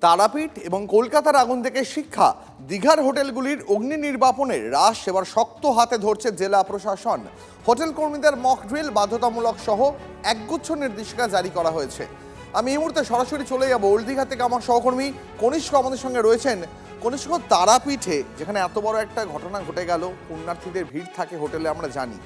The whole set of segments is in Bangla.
তারাপীঠ এবং কলকাতার আগুন থেকে শিক্ষা, দীঘার হোটেলগুলির অগ্নি নির্বাপনের হ্রাস এবার শক্ত হাতে ধরছে জেলা প্রশাসন। হোটেল কর্মীদের মক ড্রিল বাধ্যতামূলক সহ একগুচ্ছ নির্দেশিকা জারি করা হয়েছে। আমি এই মুহূর্তে সরাসরি চলে যাব ওল্ড দীঘা থেকে। আমার সহকর্মী কনিষ্ক আমাদের সঙ্গে রয়েছেন। কনিষ্ক, তারাপীঠে যেখানে এত বড় একটা ঘটনা ঘটে গেল, পুণ্যার্থীদের ভিড় থাকে হোটেলে আমরা জানি,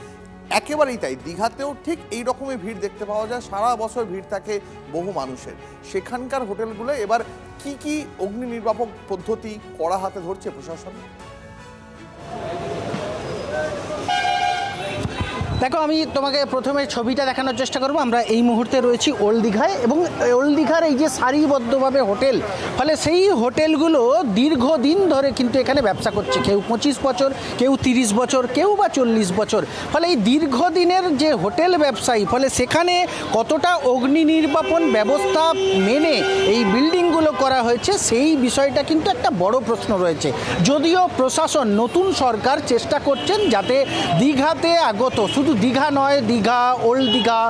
একেবারেই তাই দীঘাতেও ঠিক এই রকমের ভিড় দেখতে পাওয়া যায়। সারা বছর ভিড় থাকে বহু মানুষের। সেখানকার হোটেলগুলো এবার কি কি অগ্নি নির্বাপক পদ্ধতি কড়া হাতে ধরছে প্রশাসন? দেখো, আমি তোমাকে প্রথমে ছবিটা দেখানোর চেষ্টা করব। আমরা এই মুহূর্তে রয়েছি ওল্ড দীঘায়, এবং ওল্ড দীঘার এই যে সারিবদ্ধভাবে হোটেল, ফলে সেই হোটেলগুলো দীর্ঘদিন ধরে কিন্তু এখানে ব্যবসা করছে। কেউ 25 বছর, কেউ 30 বছর, কেউ বা 40 বছর। ফলে এই দীর্ঘদিনের যে হোটেল ব্যবসায়ী, ফলে সেখানে কতটা অগ্নি নির্বাপন ব্যবস্থা মেনে এই বিল্ডিংগুলো করা হয়েছে, সেই বিষয়টা কিন্তু একটা বড় প্রশ্ন রয়েছে। যদিও প্রশাসন, নতুন সরকার চেষ্টা করছেন যাতে দীঘাতে আগত, শুধু দীঘা নয়, দীঘা, ওল্ড দীঘা,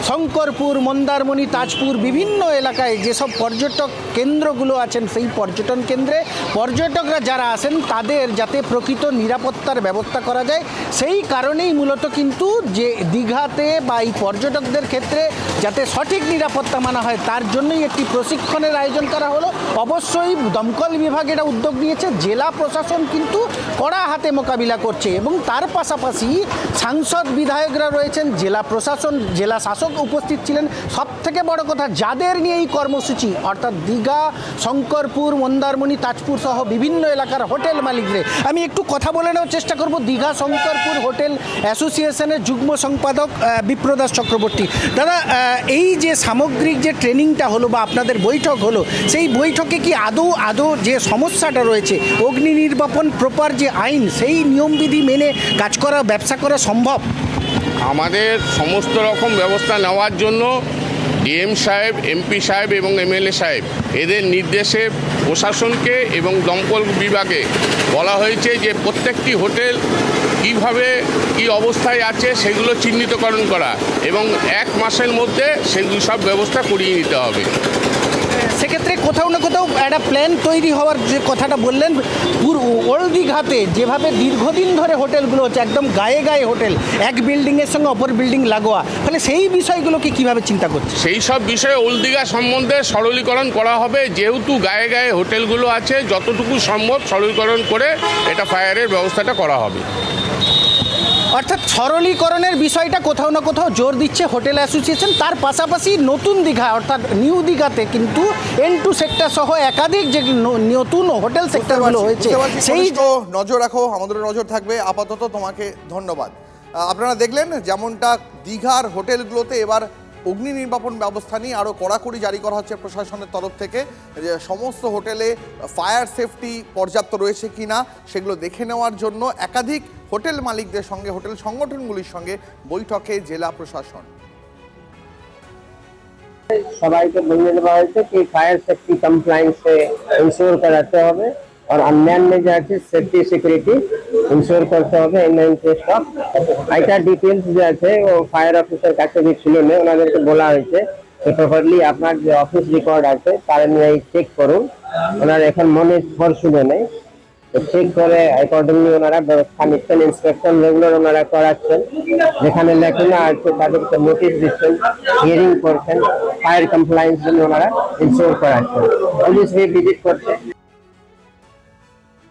শঙ্করপুর, মন্দারমণি, তাজপুর, বিভিন্ন এলাকায় যেসব পর্যটক কেন্দ্রগুলো আছেন, সেই পর্যটন কেন্দ্রে পর্যটকরা যারা আসেন তাদের যাতে প্রকৃত নিরাপত্তার ব্যবস্থা করা যায়, সেই কারণেই মূলত কিন্তু যে দীঘাতে বা এই পর্যটকদের ক্ষেত্রে যাতে সঠিক নিরাপত্তা মানা হয়, তার জন্যই একটি প্রশিক্ষণের আয়োজন করা হলো। অবশ্যই দমকল বিভাগ এটা উদ্যোগ নিয়েছে, জেলা প্রশাসন কিন্তু কড়া হাতে মোকাবিলা করছে, এবং তার পাশাপাশি সাংসদ, বিধায়করা রয়েছেন, জেলা প্রশাসন, জেলা শাসক উপস্থিত ছিলেন। সব থেকে বড় কথা, যাদের নিয়ে এই কর্মসূচি, অর্থাৎ দীঘা, শঙ্করপুর, মন্দারমণি, তাজপুর সহ বিভিন্ন এলাকার হোটেল মালিকদের আমি একটু কথা বলে নেওয়ার চেষ্টা করব। দীঘা শঙ্করপুর হোটেল অ্যাসোসিয়েশনের যুগ্ম সম্পাদক বিপ্রদাস চক্রবর্তী। দাদা, এই যে সামগ্রিক যে ট্রেনিংটা হলো বা আপনাদের বৈঠক হলো, সেই বৈঠকে কি আদৌ যে সমস্যাটা রয়েছে, অগ্নি নির্বাপন প্রপার যে আইন, সেই নিয়মবিধি মেনে কাজ করা, ব্যবসা করা সম্ভব? আমাদের সমস্ত রকম ব্যবস্থা নেওয়ার জন্য ডিএম সাহেব, এমপি সাহেব এবং এমএলএ সাহেব এদের নির্দেশে প্রশাসনকে এবং দমকল বিভাগে বলা হয়েছে যে প্রত্যেকটি হোটেল কীভাবে কী অবস্থায় আছে সেগুলো চিহ্নিতকরণ করা এবং 1 মাসের মধ্যে সেগুলো সব ব্যবস্থা করিয়ে নিতে হবে। সেক্ষেত্রে কোথাও না কোথাও একটা প্ল্যান তৈরি হওয়ার যে কথাটা বললেন, ওল্ড দীঘাতে যেভাবে দীর্ঘদিন ধরে হোটেলগুলো হচ্ছে, একদম গায়ে গায়ে হোটেল, এক বিল্ডিংয়ের সঙ্গে অপর বিল্ডিং লাগোয়া, ফলে সেই বিষয়গুলোকে কীভাবে চিন্তা করছে? সেই সব বিষয়ে ওল্ড দীঘা সম্বন্ধে সরলীকরণ করা হবে। যেহেতু গায়ে গায়ে হোটেলগুলো আছে, যতটুকু সম্ভব সরলীকরণ করে এটা ফায়ারের ব্যবস্থাটা করা হবে। অর্থাৎ সরলীকরণের বিষয়টা কোথাও না কোথাও জোর দিচ্ছে হোটেল অ্যাসোসিয়েশন। তার পাশাপাশি নতুন দীঘা অর্থাৎ নিউ দীঘাতে কিন্তু N2 সেক্টর সহ একাধিক যে নতুন হোটেল সেক্টরগুলো হয়েছে, সেই নজর রাখো, আমাদের নজর থাকবে। আপাতত তোমাকে ধন্যবাদ। আপনারা দেখলেন যেমনটা দীঘার হোটেলগুলোতে এবার অগ্নি নির্বাপন ব্যবস্থা নিয়ে আরও কড়াকড়ি জারি করা হচ্ছে প্রশাসনের তরফ থেকে। যে সমস্ত হোটেলে ফায়ার সেফটি পর্যাপ্ত রয়েছে কি না সেগুলো দেখে নেওয়ার জন্য একাধিক হোটেল মালিকদের সঙ্গে, হোটেল সংগঠনগুলির সঙ্গে বৈঠকে জেলা প্রশাসন। সবাইকে বলে দেওয়া হয়েছে কি ফায়ার সেফটি কমপ্লায়েন্স ইনশিওর করাতে হবে, আর অন্যান্য যে আছে সেফটি সিকিউরিটি ইনশিওর করতে হবে। এটা ডিটেলস যে আছে ও ফায়ার অফিসার কাছে যে ছিল না, ওনাদেরকে বলা হয়েছে প্রপারলি আপনার যে অফিস রেকর্ড আছে তার নিয়ে চেক করুন। ওনারা এখন মনে স্পর শুনে নেই, চেক করে অ্যাকর্ডিংলি ওনারা ব্যবস্থা নিচ্ছেন। ইন্সপেকশন রেগুলার ওনারা করাচ্ছেন, যেখানে লেখানো আছে তাদেরকে নোটিশ দিচ্ছেন, হিয়ারিং করছেন, ফায়ার কমপ্লায়েন্স জন্য ওনারা ইনশিওর করাচ্ছেন। পুলিশ ভিজিট করছে।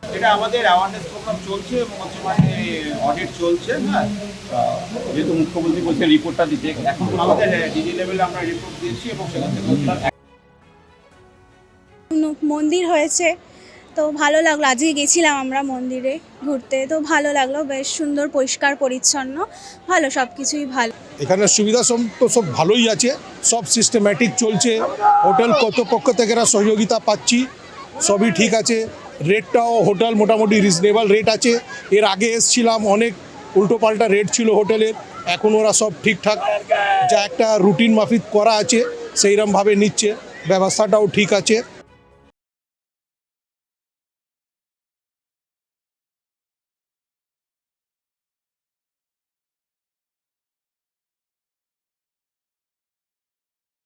এটা আমাদের অ্যাওয়ারনেস প্রোগ্রাম চলছে এবং অডিট চলছে। হ্যাঁ, যেহেতু মুখ্যমন্ত্রী বলছে রিপোর্টটা দিতে, এখন আমাদের ডিজি লেভেলে আমরা রিপোর্ট দিয়েছি এবং সেখান থেকে মন্দির হয়েছে, তো ভালো লাগলো। আজকে গেছিলাম আমরা মন্দিরে ঘুরতে, তো ভালো লাগলো, বেশ সুন্দর, পরিষ্কার পরিচ্ছন্ন, ভালো, সব কিছুই ভালো। এখানে সুবিধা তো সব ভালোই আছে, সব সিস্টেম্যাটিক চলছে। হোটেল কর্তৃপক্ষ থেকে সহযোগিতা পাচ্ছি, সবই ঠিক আছে। রেটটাও হোটেল মোটামুটি রিজনেবল রেট আছে। এর আগে এসছিলাম, অনেক উল্টোপাল্টা রেট ছিল হোটেলের, এখন ওরা সব ঠিকঠাক যা একটা রুটিন মাফিক করা আছে সেইরকমভাবে নিচ্ছে, ব্যবস্থাটাও ঠিক আছে।